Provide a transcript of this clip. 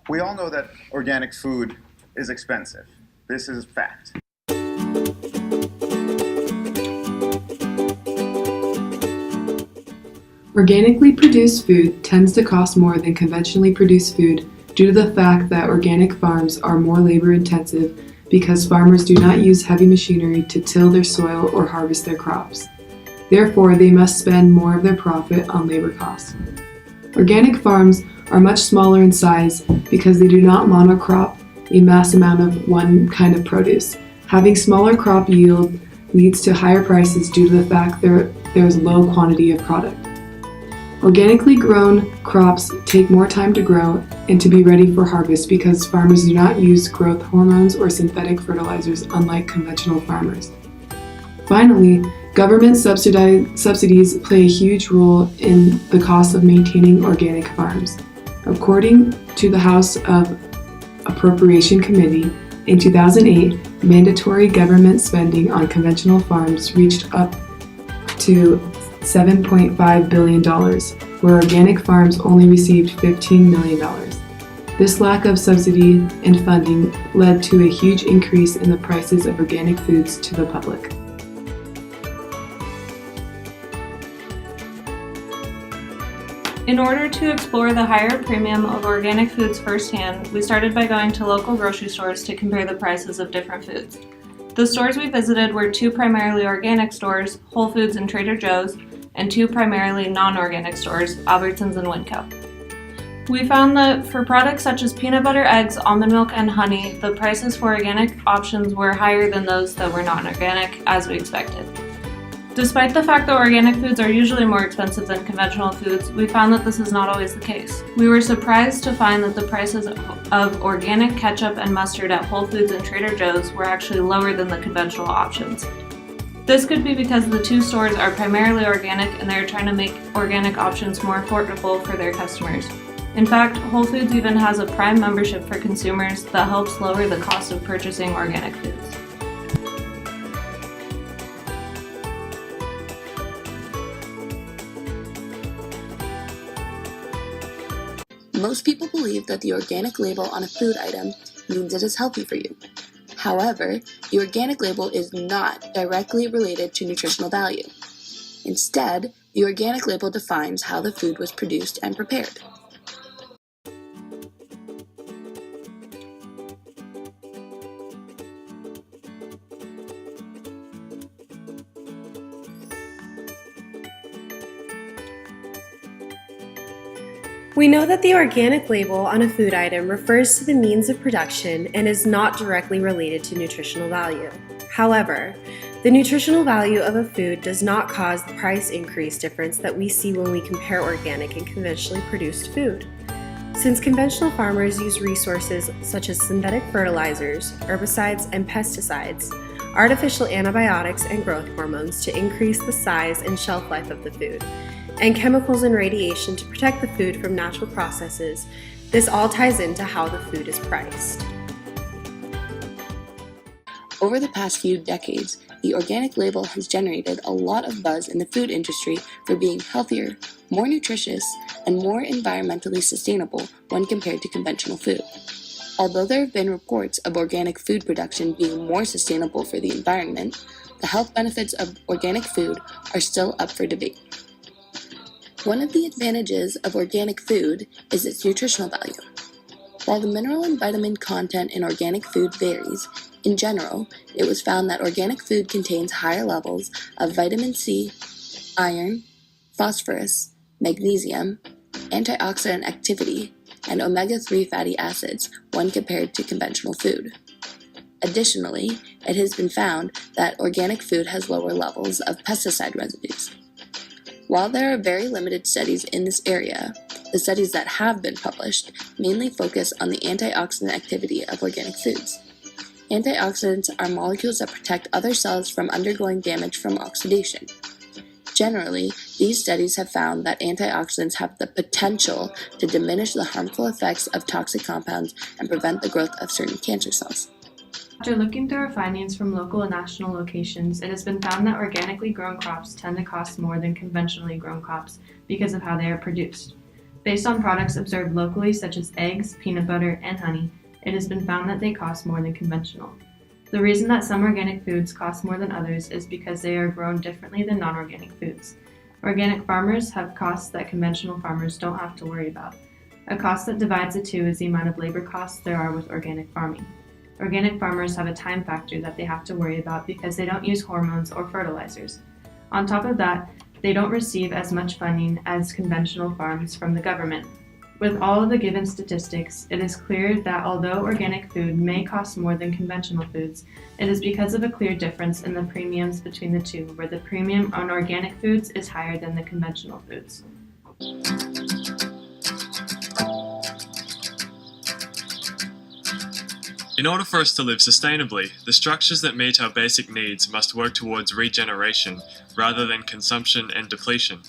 We all know that organic food is expensive. This is fact. Organically produced food tends to cost more than conventionally produced food due to the fact that organic farms are more labor-intensive because farmers do not use heavy machinery to till their soil or harvest their crops. Therefore, they must spend more of their profit on labor costs. Organic farms are much smaller in size because they do not monocrop a mass amount of one kind of produce. Having smaller crop yield leads to higher prices due to the fact there is low quantity of product. Organically grown crops take more time to grow and to be ready for harvest because farmers do not use growth hormones or synthetic fertilizers unlike conventional farmers. Finally, government subsidies play a huge role in the cost of maintaining organic farms. According to the House of Appropriation Committee, in 2008, mandatory government spending on conventional farms reached up to $7.5 billion, where organic farms only received $15 million. This lack of subsidy and funding led to a huge increase in the prices of organic foods to the public. In order to explore the higher premium of organic foods firsthand, we started by going to local grocery stores to compare the prices of different foods. The stores we visited were 2 primarily organic stores, Whole Foods and Trader Joe's, and 2 primarily non-organic stores, Albertsons and Winco. We found that for products such as peanut butter, eggs, almond milk, and honey, the prices for organic options were higher than those that were non-organic, as we expected. Despite the fact that organic foods are usually more expensive than conventional foods, we found that this is not always the case. We were surprised to find that the prices of organic ketchup and mustard at Whole Foods and Trader Joe's were actually lower than the conventional options. This could be because the 2 stores are primarily organic and they are trying to make organic options more affordable for their customers. In fact, Whole Foods even has a Prime membership for consumers that helps lower the cost of purchasing organic foods. Most people believe that the organic label on a food item means it is healthy for you. However, the organic label is not directly related to nutritional value. Instead, the organic label defines how the food was produced and prepared. We know that the organic label on a food item refers to the means of production and is not directly related to nutritional value. However, the nutritional value of a food does not cause the price increase difference that we see when we compare organic and conventionally produced food. Since conventional farmers use resources such as synthetic fertilizers, herbicides, and pesticides, artificial antibiotics and growth hormones to increase the size and shelf life of the food, and chemicals and radiation to protect the food from natural processes, this all ties into how the food is priced. Over the past few decades, the organic label has generated a lot of buzz in the food industry for being healthier, more nutritious, and more environmentally sustainable when compared to conventional food. Although there have been reports of organic food production being more sustainable for the environment, the health benefits of organic food are still up for debate. One of the advantages of organic food is its nutritional value. While the mineral and vitamin content in organic food varies, in general, it was found that organic food contains higher levels of vitamin C, iron, phosphorus, magnesium, antioxidant activity, and omega-3 fatty acids when compared to conventional food. Additionally, it has been found that organic food has lower levels of pesticide residues. While there are very limited studies in this area, the studies that have been published mainly focus on the antioxidant activity of organic foods. Antioxidants are molecules that protect other cells from undergoing damage from oxidation. Generally, these studies have found that antioxidants have the potential to diminish the harmful effects of toxic compounds and prevent the growth of certain cancer cells. After looking through our findings from local and national locations, it has been found that organically grown crops tend to cost more than conventionally grown crops because of how they are produced. Based on products observed locally such as eggs, peanut butter, and honey, it has been found that they cost more than conventional. The reason that some organic foods cost more than others is because they are grown differently than non-organic foods. Organic farmers have costs that conventional farmers don't have to worry about. A cost that divides the two is the amount of labor costs there are with organic farming. Organic farmers have a time factor that they have to worry about because they don't use hormones or fertilizers. On top of that, they don't receive as much funding as conventional farms from the government. With all of the given statistics, it is clear that although organic food may cost more than conventional foods, it is because of a clear difference in the premiums between the two, where the premium on organic foods is higher than the conventional foods. In order for us to live sustainably, the structures that meet our basic needs must work towards regeneration rather than consumption and depletion.